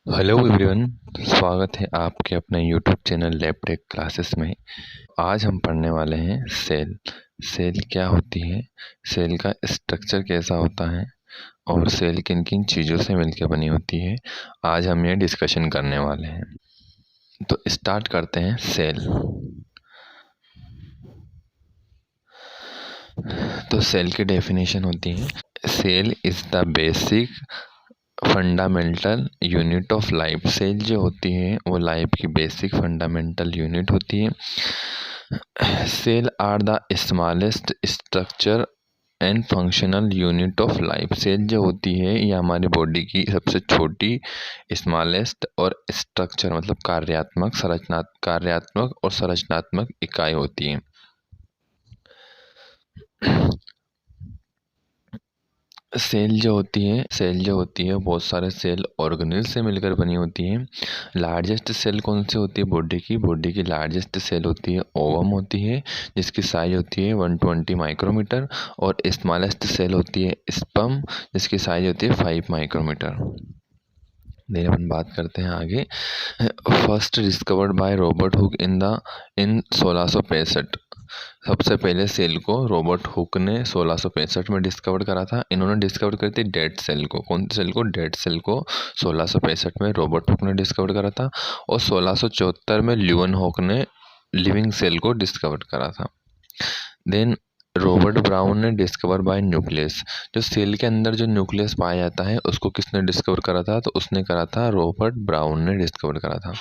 Hello everyone. स्वागत है आपके अपने यूट्यूब चैनल लैबटेक क्लासेस में। आज हम पढ़ने वाले हैं सेल। सेल क्या होती है, सेल का स्ट्रक्चर कैसा होता है और सेल किन किन चीज़ों से मिलकर बनी होती है, आज हम ये डिस्कशन करने वाले हैं। तो स्टार्ट करते हैं। सेल तो सेल की डेफिनेशन होती है, cell is the basic fundamental unit of life. Cell जो होती है वो लाइफ की बेसिक फंडामेंटल यूनिट होती है। Cell are the smallest structure and functional unit of life. Cell जो होती है ये हमारी बॉडी की सबसे छोटी, स्मॉलेस्ट और स्ट्रक्चर मतलब कार्यात्मक और संरचनात्मक इकाई होती है। सेल जो होती है बहुत सारे सेल ऑर्गेनेल से मिलकर बनी होती है। लार्जेस्ट सेल कौन सी होती है बॉडी की लार्जेस्ट सेल होती है ओवम होती है, जिसकी साइज होती है 120 माइक्रोमीटर। और स्मॉलेस्ट सेल होती है स्पर्म, जिसकी साइज होती है 5 माइक्रोमीटर। देन अपन बात करते हैं आगे। First discovered by Robert Hooke in 1665। सबसे पहले सेल को रॉबर्ट हुक ने 1665 में डिस्कवर करा था। इन्होंने डिस्कवर करी थी डेड सेल को। कौन सी सेल को? डेड सेल को 1665 में रॉबर्ट हुक ने डिस्कवर करा था। और 1674 में ल्यूवन हुक ने लिविंग सेल को डिस्कवर करा था। देन रॉबर्ट ब्राउन ने डिस्कवर बाय न्यूक्लियस। जो सेल के अंदर जो न्यूक्लियस पाया जाता है उसको किसने डिस्कवर करा था? तो उसने करा था रॉबर्ट ब्राउन ने डिस्कवर करा था।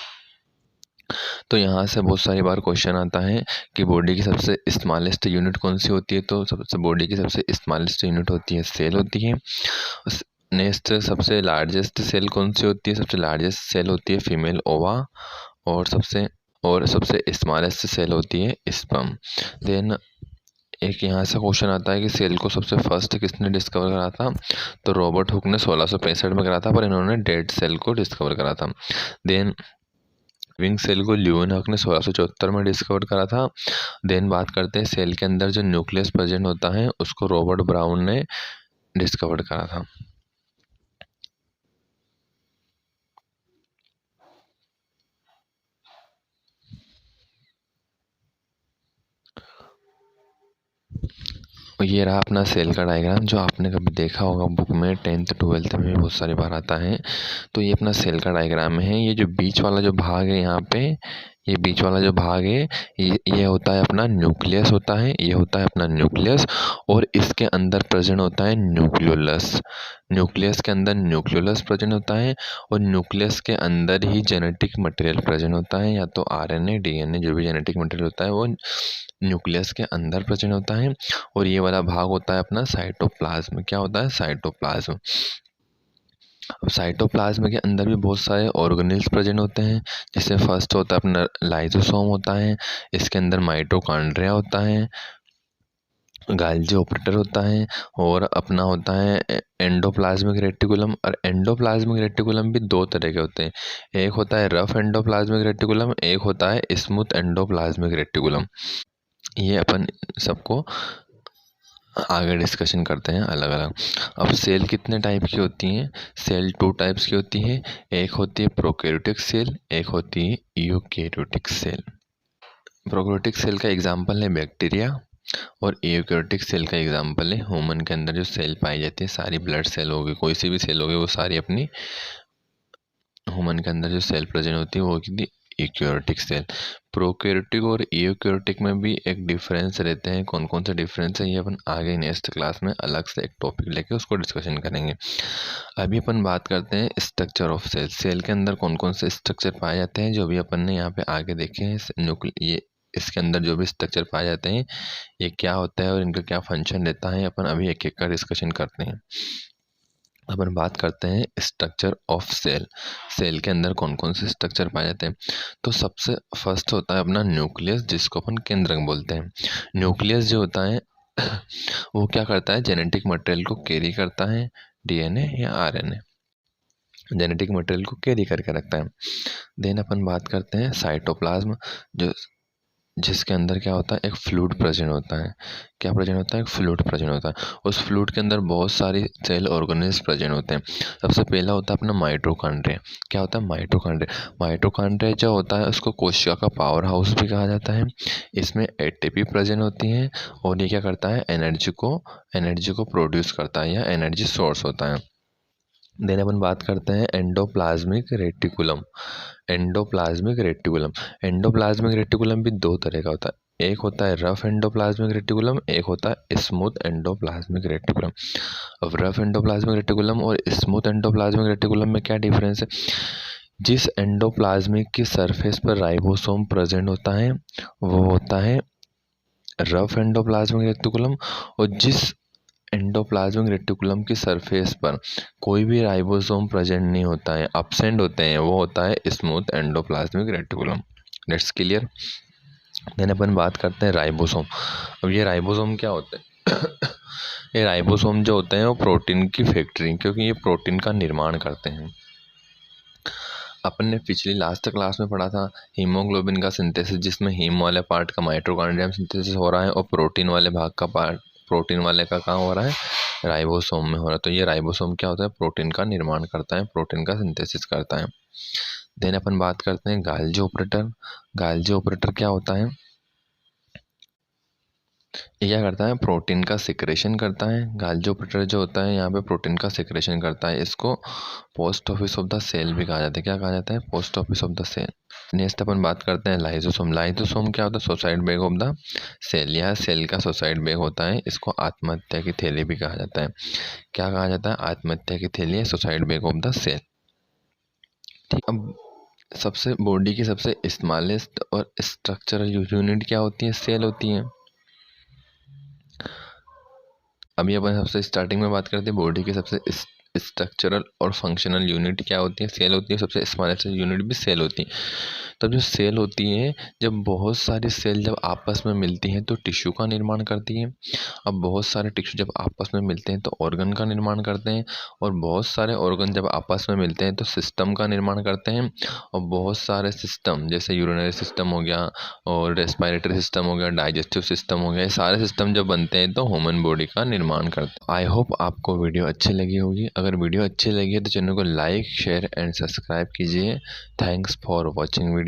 तो यहाँ से बहुत सारी बार क्वेश्चन आता है कि बॉडी की सबसे स्मॉलेस्ट यूनिट कौन सी होती है? तो सबसे बॉडी की सबसे स्मॉलेस्ट यूनिट होती है सेल होती है। नेक्स्ट सबसे लार्जेस्ट सेल कौन सी होती है? सबसे लार्जेस्ट सेल होती है फीमेल ओवा। और सबसे स्मॉलेस्ट सेल होती है स्पर्म। देन एक यहाँ से क्वेश्चन आता है कि सेल को सबसे फर्स्ट किसने डिस्कवर करा था? तो रॉबर्ट हुक ने 1665 में करा था, पर इन्होंने डेड सेल को डिस्कवर करा था। देन लिविंग सेल को ल्यूवन हक ने 1674 में डिस्कवर करा था। देन बात करते हैं सेल के अंदर जो न्यूक्लियस प्रेजेंट होता है उसको रॉबर्ट ब्राउन ने डिस्कवर करा था। ये रहा अपना सेल का डायग्राम, जो आपने कभी देखा होगा बुक में, 10th 12th में भी बहुत सारी बार आता है। तो ये अपना सेल का डायग्राम है। ये जो बीच वाला जो भाग है यहाँ पे, ये बीच वाला जो भाग है ये होता है अपना न्यूक्लियस होता है। ये होता है अपना न्यूक्लियस। और इसके अंदर प्रेजेंट होता है न्यूक्लियोलस। न्यूक्लियस के अंदर न्यूक्लियोलस प्रेजेंट होता है। और न्यूक्लियस के अंदर ही जेनेटिक मटेरियल प्रेजेंट होता है, या तो आरएनए डीएनए जो भी जेनेटिक मटेरियल होता है वो न्यूक्लियस के अंदर प्रेजेंट होता है। और ये वाला भाग होता है अपना साइटोप्लाज्म। क्या होता है? साइटोप्लाज्म। अब साइटोप्लाज्म के अंदर भी बहुत सारे ऑर्गेनेल्स प्रेजेंट होते हैं। जिससे फर्स्ट होता है अपना लाइसोसोम होता है। इसके अंदर माइटोकॉन्ड्रिया होता है, गाल्जी ऑपरेटर होता है, और अपना होता है एंडोप्लाज्मिक रेटिकुलम। और एंडोप्लाज्मिक रेटिकुलम भी दो तरह के होते हैं। एक होता है रफ एंडोप्लाज्मिक रेटिकुलम, एक होता है स्मूथ एंडोप्लाज्मिक रेटिकुलम। ये अपन सबको आगे डिस्कशन करते हैं अलग अलग। अब सेल कितने टाइप की होती हैं? सेल 2 टाइप्स की होती है। एक होती है प्रोकैरियोटिक सेल, एक होती है यूकैरियोटिक सेल। प्रोकैरियोटिक सेल का एग्जांपल है बैक्टीरिया, और यूकैरियोटिक सेल का एग्जांपल है ह्यूमन के अंदर जो सेल पाई जाती है, सारी ब्लड सेल होगी, कोई सी भी सेल होगी, वो सारी अपनी ह्यूमन के अंदर जो सेल प्रेजेंट होती है वो होती है यूकैरियोटिक सेल। प्रोकैरियोटिक और यूकैरियोटिक में भी एक डिफरेंस रहते हैं। कौन कौन से डिफरेंस है ये अपन आगे नेक्स्ट क्लास में अलग से एक टॉपिक लेके उसको डिस्कशन करेंगे। अभी अपन बात करते हैं स्ट्रक्चर ऑफ सेल। सेल के अंदर कौन कौन से स्ट्रक्चर पाए जाते हैं, जो भी अपन ने यहाँ पे आगे देखे हैं। ये इसके अंदर जो भी स्ट्रक्चर पाए जाते हैं ये क्या होता है और इनका क्या फंक्शन रहता है, अपन अभी एक एक का डिस्कशन करते हैं। अपन बात करते हैं स्ट्रक्चर ऑफ सेल। सेल के अंदर कौन कौन से स्ट्रक्चर पाए जाते हैं? तो सबसे फर्स्ट होता है अपना न्यूक्लियस, जिसको अपन केंद्रक बोलते हैं। न्यूक्लियस जो होता है वो क्या करता है? जेनेटिक मटेरियल को कैरी करता है, डीएनए या आरएनए जेनेटिक मटेरियल को कैरी करके रखता है। देन अपन बात करते हैं साइटोप्लाज्म। जो जिसके अंदर क्या होता है, एक फ्लूइड प्रेजेंट होता है। क्या प्रेजेंट होता है? एक फ्लूइड प्रेजेंट होता है। उस फ्लूइड के अंदर बहुत सारी सेल ऑर्गेनेल्स प्रेजेंट होते हैं। सबसे पहला होता है अपना माइटोकॉन्ड्रिया। क्या होता है? माइटोकॉन्ड्रिया। माइटोकॉन्ड्रिया जो होता है उसको कोशिका का पावर हाउस भी कहा जाता है। इसमें एटीपी प्रेजेंट होती है और ये क्या करता है, एनर्जी को प्रोड्यूस करता है या एनर्जी सोर्स होता है। देन अपन बात करते हैं endoplasmic reticulum. Endoplasmic reticulum. Endoplasmic reticulum भी दो तरह का होता है, एक होता है रफ एंडोप्लाज्मिक रेटिकुलम, एक होता है स्मूथ एंडोप्लाज्मिक रेटिकुलम। अब रफ एंडोप्लाज्मिक रेटिकुलम और स्मूथ एंडोप्लाज्मिक रेटिकुलम में क्या डिफरेंस है? जिस एंडोप्लाज्मिक की सरफेस पर राइबोसोम प्रेजेंट होता है वो होता है रफ एंडोप्लाज्मिक रेटिकुलम, और जिस एंडोप्लाज्मिक रेटिकुलम की सरफेस पर कोई भी राइबोसोम प्रेजेंट नहीं होता है, अब्सेंट होते हैं, वो होता है smooth endoplasmic reticulum. That's clear. Then अपन बात करते हैं राइबोसोम। अब ये राइबोसोम क्या होते हैं? ये राइबोसोम जो होते हैं वो प्रोटीन की फैक्ट्री, क्योंकि ये प्रोटीन का निर्माण करते हैं। अपन ने पिछली लास्ट क्लास में पढ़ा था हीमोग्लोबिन का सिंथेसिस, जिसमें हीम वाले पार्ट का माइटोकॉन्ड्रिया में सिंथेसिस हो रहा है और प्रोटीन वाले भाग का पार्ट, प्रोटीन वाले का कहाँ हो रहा है? राइबोसोम में हो रहा है। तो ये राइबोसोम क्या होता है? प्रोटीन का निर्माण करता है, प्रोटीन का सिंथेसिस करता है। देन अपन बात करते हैं गाल्जी ऑपरेटर। गाल्जी ऑपरेटर क्या होता है? ये क्या करता है? प्रोटीन का सिक्रेशन करता है। गाल्जी ऑपरेटर जो होता है यहाँ पे प्रोटीन का सिक्रेशन करता है। इसको post office of the cell भी कहा जाता है। क्या कहा जाता है? Post office of the cell. Next अपन बात करते हैं लाइसोसोम। लाइसोसोम क्या होता है? Suicide bag of the cell. यह सेल का सुसाइड बैग होता है। इसको आत्महत्या की थैली भी कहा जाता है। क्या कहा जाता है? आत्महत्या की थैली, suicide bag of the cell. ठीक। अब सबसे बॉडी की सबसे स्मॉलेस्ट और स्ट्रक्चरल यूनिट क्या होती है? सेल होती है। अभी अपन सबसे स्टार्टिंग में बात करते हैं बॉडी के सबसे स्ट्रक्चरल और फंक्शनल यूनिट क्या होती है? सेल होती है। सबसे स्मॉलेस्ट यूनिट भी सेल होती है। तब जो सेल होती है, जब बहुत सारी सेल जब आपस में मिलती हैं तो टिश्यू का निर्माण करती हैं। अब बहुत सारे टिश्यू जब आपस में मिलते हैं तो ऑर्गन का निर्माण करते हैं, और बहुत सारे ऑर्गन जब आपस में मिलते हैं तो सिस्टम का निर्माण करते हैं, और बहुत सारे सिस्टम जैसे यूरिनरी सिस्टम हो गया और रेस्पिरेटरी सिस्टम हो गया, डाइजेस्टिव सिस्टम हो गया, ये सारे सिस्टम जब बनते हैं तो ह्यूमन बॉडी का निर्माण करते हैं। आई होप आपको वीडियो अच्छी लगी होगी। अगर वीडियो अच्छी लगी है तो चैनल को लाइक, शेयर एंड सब्सक्राइब कीजिए। Thanks for watching video.